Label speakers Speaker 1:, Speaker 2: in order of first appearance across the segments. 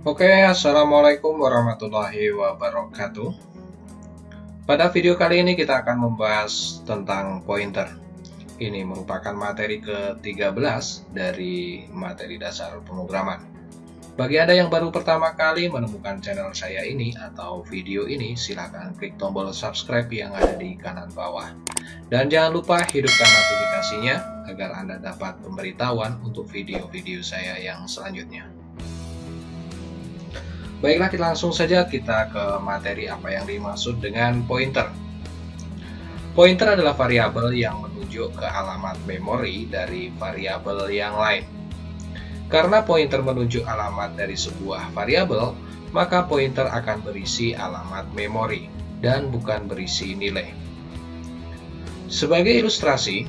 Speaker 1: Oke, assalamualaikum warahmatullahi wabarakatuh. Pada video kali ini kita akan membahas tentang pointer. Ini merupakan materi ke-13 dari materi dasar pemrograman. Bagi Anda yang baru pertama kali menemukan channel saya ini atau video ini, silakan klik tombol subscribe yang ada di kanan bawah. Dan jangan lupa hidupkan notifikasinya agar Anda dapat pemberitahuan untuk video-video saya yang selanjutnya. Baiklah, kita langsung saja kita ke materi apa yang dimaksud dengan pointer. Pointer adalah variabel yang menunjuk ke alamat memori dari variabel yang lain. Karena pointer menunjuk alamat dari sebuah variabel, maka pointer akan berisi alamat memori dan bukan berisi nilai. Sebagai ilustrasi,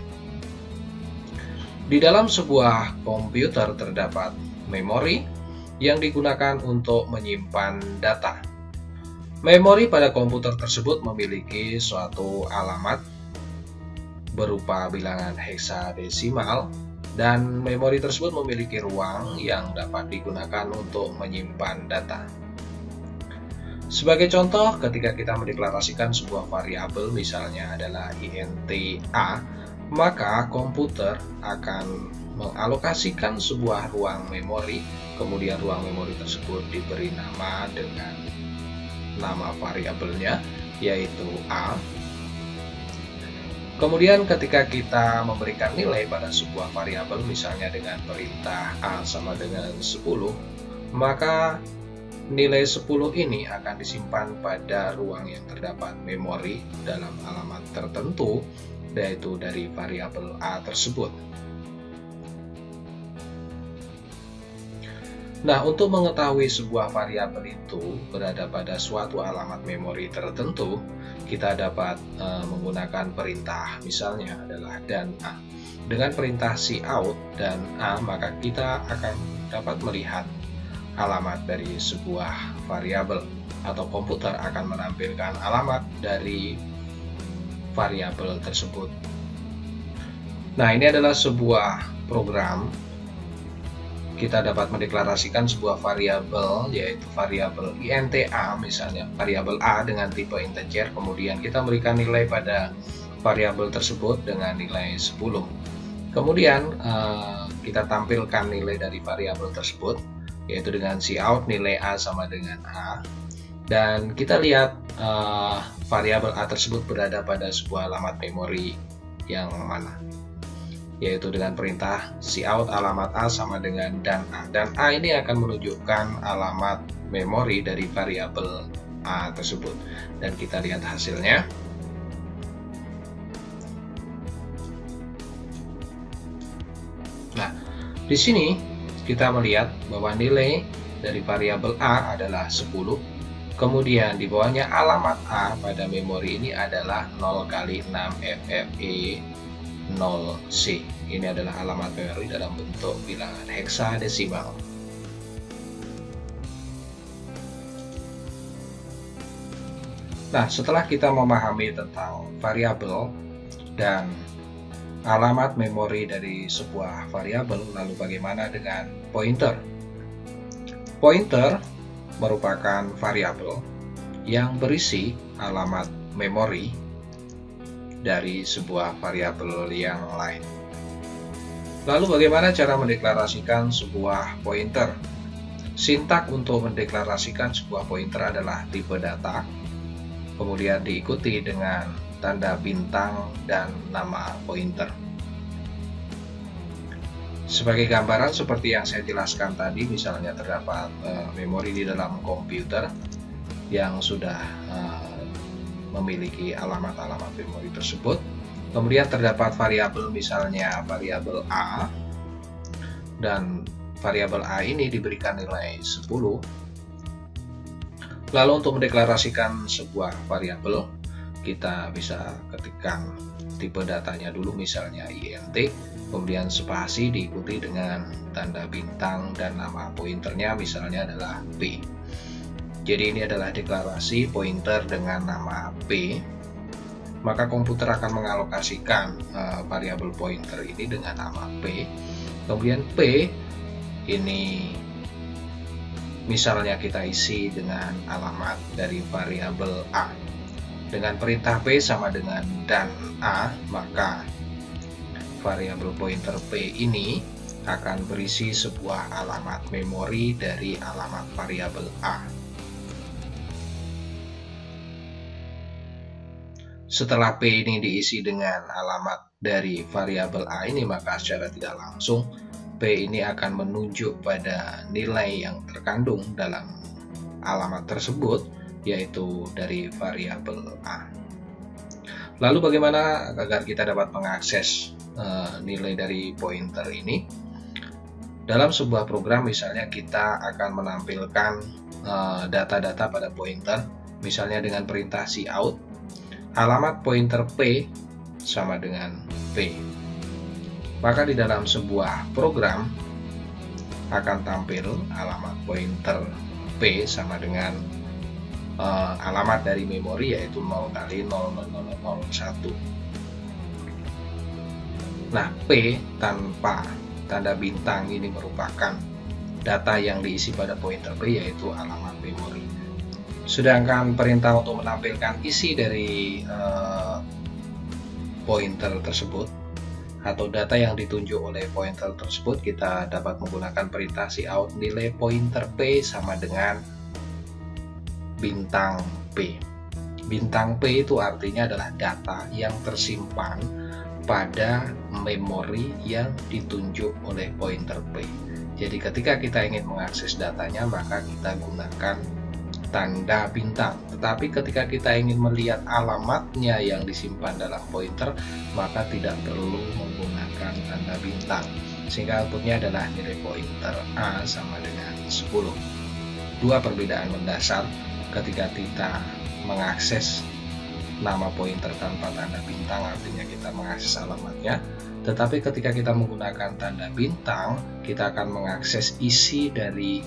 Speaker 1: di dalam sebuah komputer terdapat memori yang digunakan untuk menyimpan data. Memori pada komputer tersebut memiliki suatu alamat berupa bilangan heksadesimal, dan memori tersebut memiliki ruang yang dapat digunakan untuk menyimpan data. Sebagai contoh, ketika kita mendeklarasikan sebuah variabel misalnya adalah int a, maka komputer akan mengalokasikan sebuah ruang memori, kemudian ruang memori tersebut diberi nama dengan nama variabelnya, yaitu A. Kemudian ketika kita memberikan nilai pada sebuah variabel, misalnya dengan perintah A sama dengan 10, maka nilai 10 ini akan disimpan pada ruang yang terdapat memori dalam alamat tertentu, yaitu dari variabel A tersebut. Nah, untuk mengetahui sebuah variabel itu berada pada suatu alamat memori tertentu, kita dapat menggunakan perintah, misalnya adalah dan A. Dengan perintah cout dan A, maka kita akan dapat melihat alamat dari sebuah variabel, atau komputer akan menampilkan alamat dari variabel tersebut. Nah, ini adalah sebuah program. Kita dapat mendeklarasikan sebuah variabel, yaitu variabel int a, misalnya variabel a dengan tipe integer, kemudian kita berikan nilai pada variabel tersebut dengan nilai 10. Kemudian kita tampilkan nilai dari variabel tersebut, yaitu dengan cout nilai a sama dengan a, dan kita lihat variabel a tersebut berada pada sebuah alamat memori yang mana, yaitu dengan perintah cout alamat A sama dengan dan A. Dan A ini akan menunjukkan alamat memori dari variabel A tersebut. Dan kita lihat hasilnya. Nah, di sini kita melihat bahwa nilai dari variabel A adalah 10. Kemudian di bawahnya alamat A pada memori ini adalah 0 kali 6 FFE 0C. Ini adalah alamat memori dalam bentuk bilangan heksadesimal. Nah, setelah kita memahami tentang variabel dan alamat memori dari sebuah variabel, lalu bagaimana dengan pointer? Pointer merupakan variabel yang berisi alamat memori dari sebuah variabel yang lain. Lalu bagaimana cara mendeklarasikan sebuah pointer? Sintak untuk mendeklarasikan sebuah pointer adalah tipe data, kemudian diikuti dengan tanda bintang dan nama pointer. Sebagai gambaran seperti yang saya jelaskan tadi, misalnya terdapat memori di dalam komputer yang sudah memiliki alamat-alamat memori tersebut. Kemudian terdapat variabel, misalnya variabel A, dan variabel A ini diberikan nilai 10. Lalu untuk mendeklarasikan sebuah variabel, kita bisa ketikkan tipe datanya dulu, misalnya int, kemudian spasi diikuti dengan tanda bintang dan nama pointernya misalnya adalah p. Jadi ini adalah deklarasi pointer dengan nama p. Maka komputer akan mengalokasikan variabel pointer ini dengan nama p. Kemudian p ini Misalnya kita isi dengan alamat dari variabel A. Dengan perintah P sama dengan dan A, maka variabel pointer P ini akan berisi sebuah alamat memori dari alamat variabel A. Setelah P ini diisi dengan alamat dari variabel A ini, maka secara tidak langsung P ini akan menunjuk pada nilai yang terkandung dalam alamat tersebut, yaitu dari variabel A. Lalu bagaimana agar kita dapat mengakses nilai dari pointer ini? Dalam sebuah program misalnya kita akan menampilkan data-data pada pointer, misalnya dengan perintah cout, alamat pointer P sama dengan P. Maka di dalam sebuah program akan tampil alamat pointer P sama dengan alamat dari memori, yaitu 0 kali 00001. Nah, P tanpa tanda bintang ini merupakan data yang diisi pada pointer P, yaitu alamat memori. Sedangkan perintah untuk menampilkan isi dari pointer tersebut atau data yang ditunjuk oleh pointer tersebut, kita dapat menggunakan perintah cout nilai pointer P sama dengan bintang P. Bintang P itu artinya adalah data yang tersimpan pada memori yang ditunjuk oleh pointer P. Jadi ketika kita ingin mengakses datanya, maka kita gunakan tanda bintang. Tetapi ketika kita ingin melihat alamatnya yang disimpan dalam pointer, maka tidak perlu menggunakan tanda bintang. Sehingga outputnya adalah nilai pointer A sama dengan 10. Dua perbedaan mendasar ketika kita mengakses nama pointer tanpa tanda bintang, artinya kita mengakses alamatnya. Tetapi ketika kita menggunakan tanda bintang, kita akan mengakses isi dari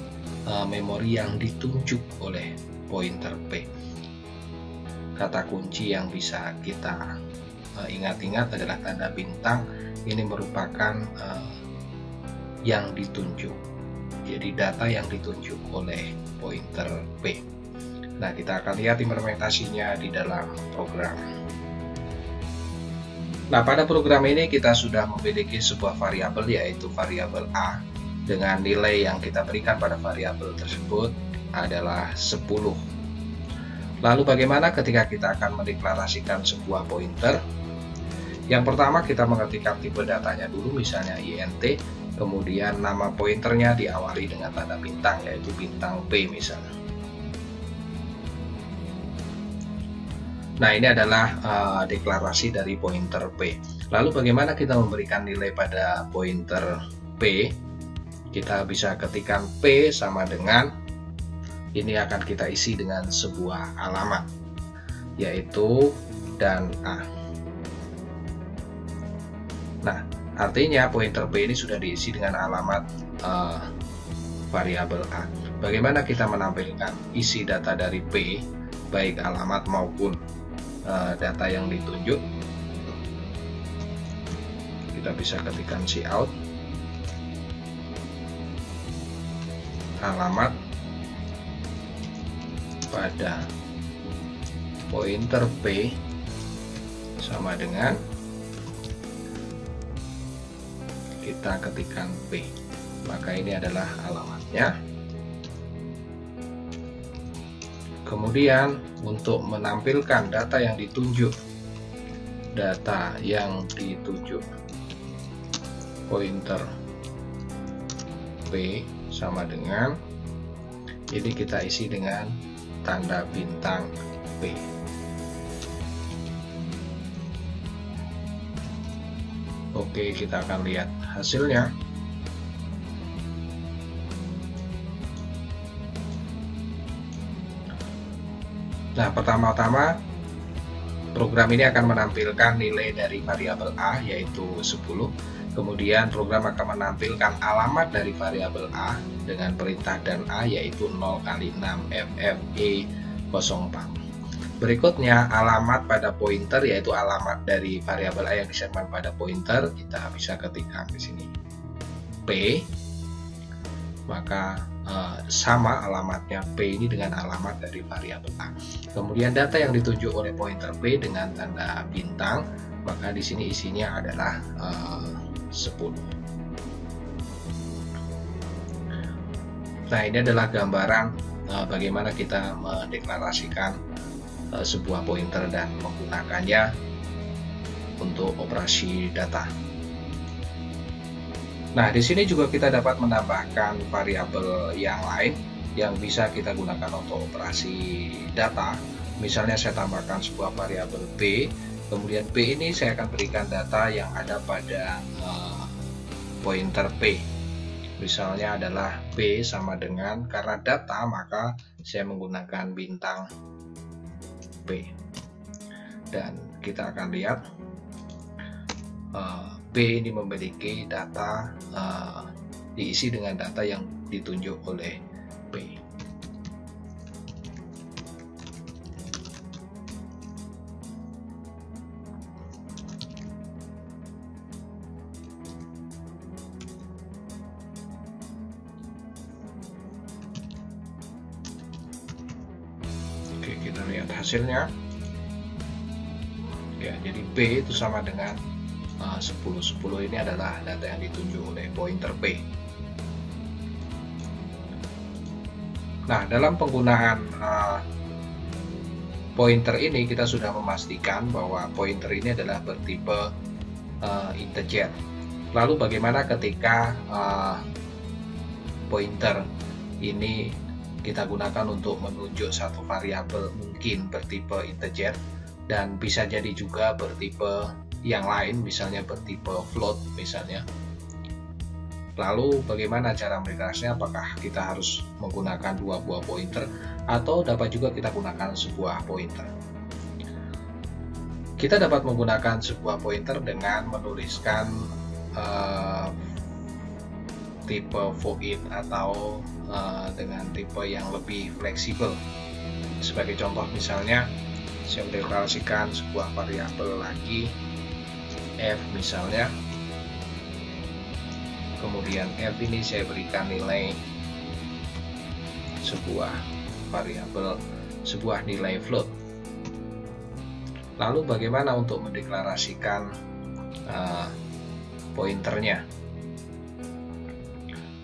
Speaker 1: memori yang ditunjuk oleh pointer P. Kata kunci yang bisa kita ingat-ingat adalah tanda bintang. Ini merupakan yang ditunjuk, jadi data yang ditunjuk oleh pointer P. Nah, kita akan lihat implementasinya di dalam program. Nah, pada program ini kita sudah memiliki sebuah variabel, yaitu variabel A, dengan nilai yang kita berikan pada variabel tersebut adalah 10. Lalu bagaimana ketika kita akan mendeklarasikan sebuah pointer? Yang pertama, kita mengetikkan tipe datanya dulu, misalnya int, kemudian nama pointernya diawali dengan tanda bintang, yaitu bintang P misalnya. Nah, ini adalah deklarasi dari pointer P. Lalu bagaimana kita memberikan nilai pada pointer P? Kita bisa ketikkan P sama dengan, ini akan kita isi dengan sebuah alamat, yaitu dan A. Nah, artinya pointer P ini sudah diisi dengan alamat variabel A. Bagaimana kita menampilkan isi data dari P, baik alamat maupun data yang ditunjuk? Kita bisa ketikkan cout alamat pada pointer P sama dengan, kita ketikkan P, maka ini adalah alamatnya. Kemudian untuk menampilkan data yang ditunjuk pointer P sama dengan, ini kita isi dengan tanda bintang P. Oke, kita akan lihat hasilnya. Nah, pertama-tama program ini akan menampilkan nilai dari variabel A, yaitu 10. Kemudian program akan menampilkan alamat dari variabel A dengan perintah dan A, yaitu 0 kali 6 FFE04. Berikutnya alamat pada pointer, yaitu alamat dari variabel A yang disimpan pada pointer. Kita bisa ketikkan di sini P, maka sama alamatnya P ini dengan alamat dari variabel A. Kemudian data yang ditunjuk oleh pointer P dengan tanda bintang, maka di sini isinya adalah 10. Nah, ini adalah gambaran bagaimana kita mendeklarasikan sebuah pointer dan menggunakannya untuk operasi data. Nah, di sini juga kita dapat menambahkan variabel yang lain yang bisa kita gunakan untuk operasi data. Misalnya saya tambahkan sebuah variabel P, kemudian P ini saya akan berikan data yang ada pada pointer P. Misalnya adalah P sama dengan, karena data maka saya menggunakan bintang P. Dan kita akan lihat P ini memiliki data diisi dengan data yang ditunjuk oleh P. Oke, kita lihat hasilnya. Ya, jadi P itu sama dengan 10. 10 ini adalah data yang ditunjuk oleh pointer P. Nah, dalam penggunaan pointer ini kita sudah memastikan bahwa pointer ini adalah bertipe integer. Lalu bagaimana ketika pointer ini kita gunakan untuk menunjuk satu variabel mungkin bertipe integer dan bisa jadi juga bertipe yang lain, misalnya bertipe float misalnya. Lalu bagaimana cara mendeklarasikannya? Apakah kita harus menggunakan dua buah pointer atau dapat juga kita gunakan sebuah pointer? Kita dapat menggunakan sebuah pointer dengan menuliskan tipe void atau dengan tipe yang lebih fleksibel. Sebagai contoh misalnya saya mendeklarasikan sebuah variabel lagi F misalnya, kemudian F ini saya berikan nilai sebuah variabel, sebuah nilai float. Lalu bagaimana untuk mendeklarasikan pointernya?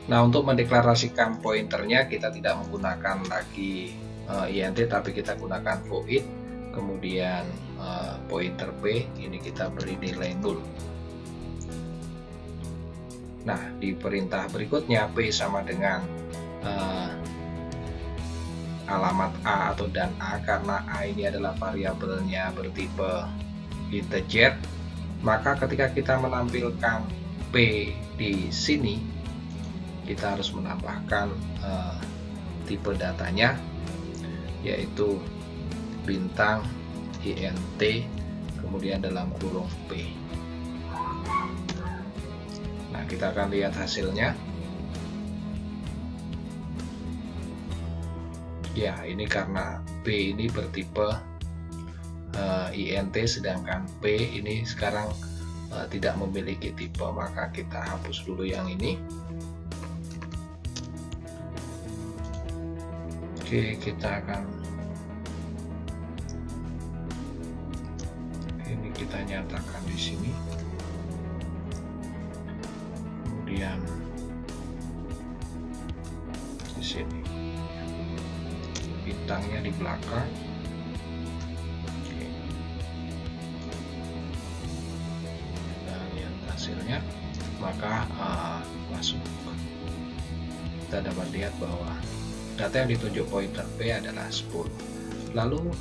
Speaker 1: Nah, untuk mendeklarasikan pointernya kita tidak menggunakan lagi int, tapi kita gunakan void, kemudian pointer P ini kita beri nilai 0. Nah, di perintah berikutnya P sama dengan alamat A atau dan A, karena A ini adalah variabelnya bertipe integer, maka ketika kita menampilkan P di sini kita harus menambahkan tipe datanya, yaitu bintang int kemudian dalam kurung P. Nah, kita akan lihat hasilnya. Ya, ini karena P ini bertipe int, sedangkan P ini sekarang tidak memiliki tipe, maka kita hapus dulu yang ini. Oke, kita akan ini kita nyatakan di sini, kemudian di sini bintangnya di belakang. Oke. Kita lihat hasilnya, maka masuk. Kita dapat lihat bahwa data yang ditunjuk pointer P adalah 10. Lalu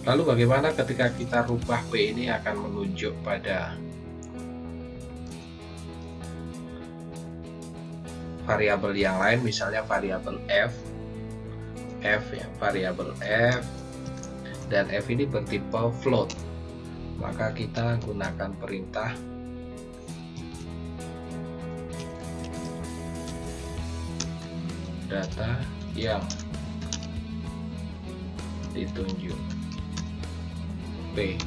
Speaker 1: bagaimana ketika kita rubah P ini akan menunjuk pada variabel yang lain, misalnya variabel F ya, variabel F, dan F ini bertipe float, maka kita gunakan perintah data yang ditunjuk P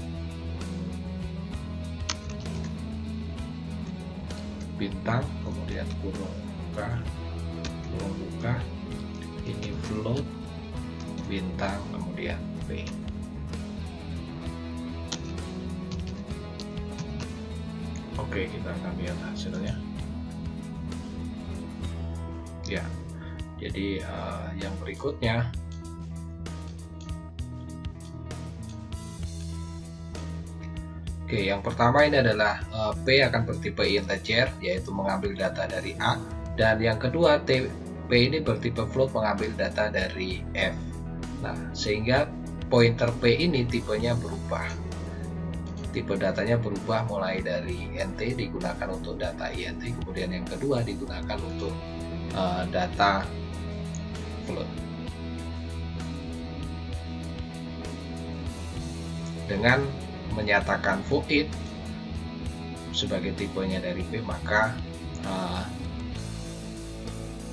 Speaker 1: bintang kemudian kurung K kurung buka, ini float, bintang, kemudian P. Oke, kita akan lihat hasilnya. Ya, jadi yang berikutnya yang pertama ini adalah P akan bertipe integer, yaitu mengambil data dari A, dan yang kedua P ini bertipe float, mengambil data dari F. Nah, sehingga pointer P ini tipenya berubah. Tipe datanya berubah mulai dari int digunakan untuk data int, kemudian yang kedua digunakan untuk data float. Dengan menyatakan void sebagai tipenya dari P, maka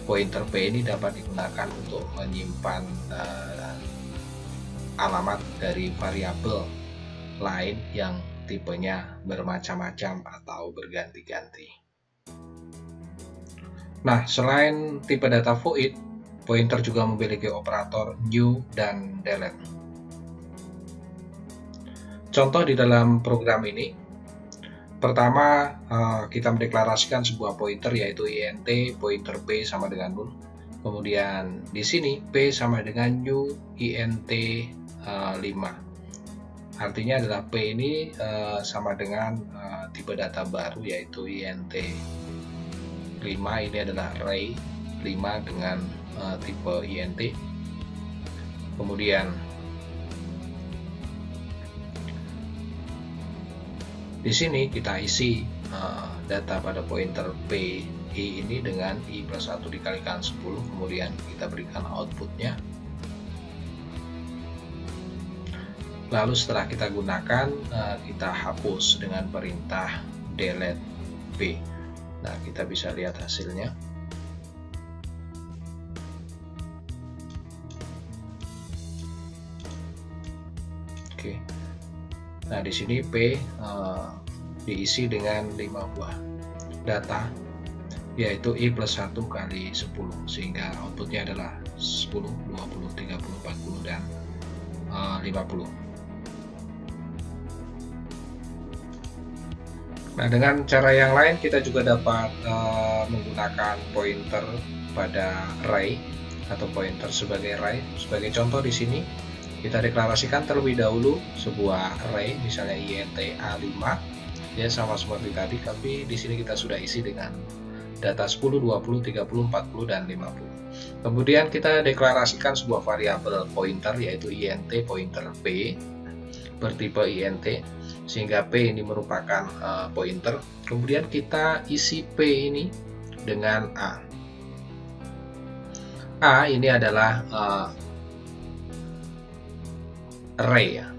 Speaker 1: pointer P ini dapat digunakan untuk menyimpan alamat dari variabel lain yang tipenya bermacam-macam atau berganti-ganti. Nah, selain tipe data void, pointer juga memiliki operator new dan delete. Contoh di dalam program ini, pertama kita mendeklarasikan sebuah pointer yaitu int pointer P sama dengan 0. Kemudian di sini P sama dengan new int 5. Artinya adalah P ini sama dengan tipe data baru yaitu int 5. Ini adalah array 5 dengan tipe int. Kemudian di sini kita isi data pada pointer P I ini dengan I plus 1 dikalikan 10, kemudian kita berikan outputnya. Lalu setelah kita gunakan, kita hapus dengan perintah delete P. Nah, kita bisa lihat hasilnya. Oke. Nah, di sini P diisi dengan 5 buah data, yaitu I plus 1 kali 10, sehingga outputnya adalah 10, 20, 30, 40, dan 50. Nah, dengan cara yang lain kita juga dapat menggunakan pointer pada array atau pointer sebagai array. Sebagai contoh di sini kita deklarasikan terlebih dahulu sebuah array, misalnya int a5, ya sama seperti tadi, tapi di sini kita sudah isi dengan data 10, 20, 30, 40, dan 50. Kemudian kita deklarasikan sebuah variabel pointer yaitu int pointer P bertipe int, sehingga P ini merupakan pointer. Kemudian kita isi P ini dengan A. A ini adalah array ya,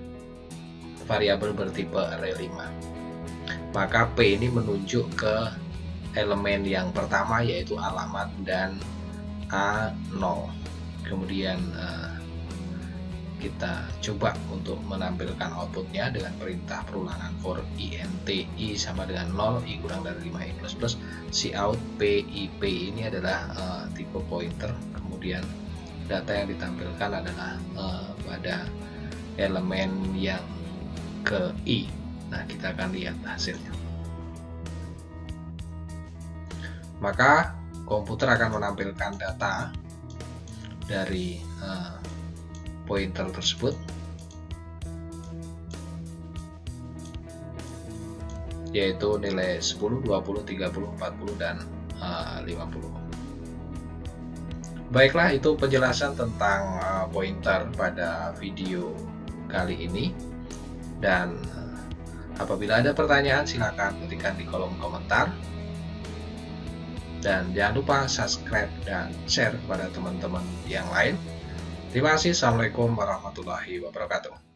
Speaker 1: variabel bertipe array 5. Maka P ini menunjuk ke elemen yang pertama yaitu alamat dan A0. Kemudian kita coba untuk menampilkan outputnya dengan perintah perulangan for int I sama dengan 0, I kurang dari 5, I plus plus. Cout P ini adalah tipe pointer. Kemudian data yang ditampilkan adalah pada elemen yang ke I. Nah, kita akan lihat hasilnya. Maka komputer akan menampilkan data dari pointer tersebut, yaitu nilai 10, 20, 30, 40, dan 50. Baiklah, itu penjelasan tentang pointer pada video kali ini. Dan apabila ada pertanyaan, silakan ketikkan di kolom komentar. Dan jangan lupa subscribe dan share kepada teman-teman yang lain. Terima kasih. Assalamualaikum warahmatullahi wabarakatuh.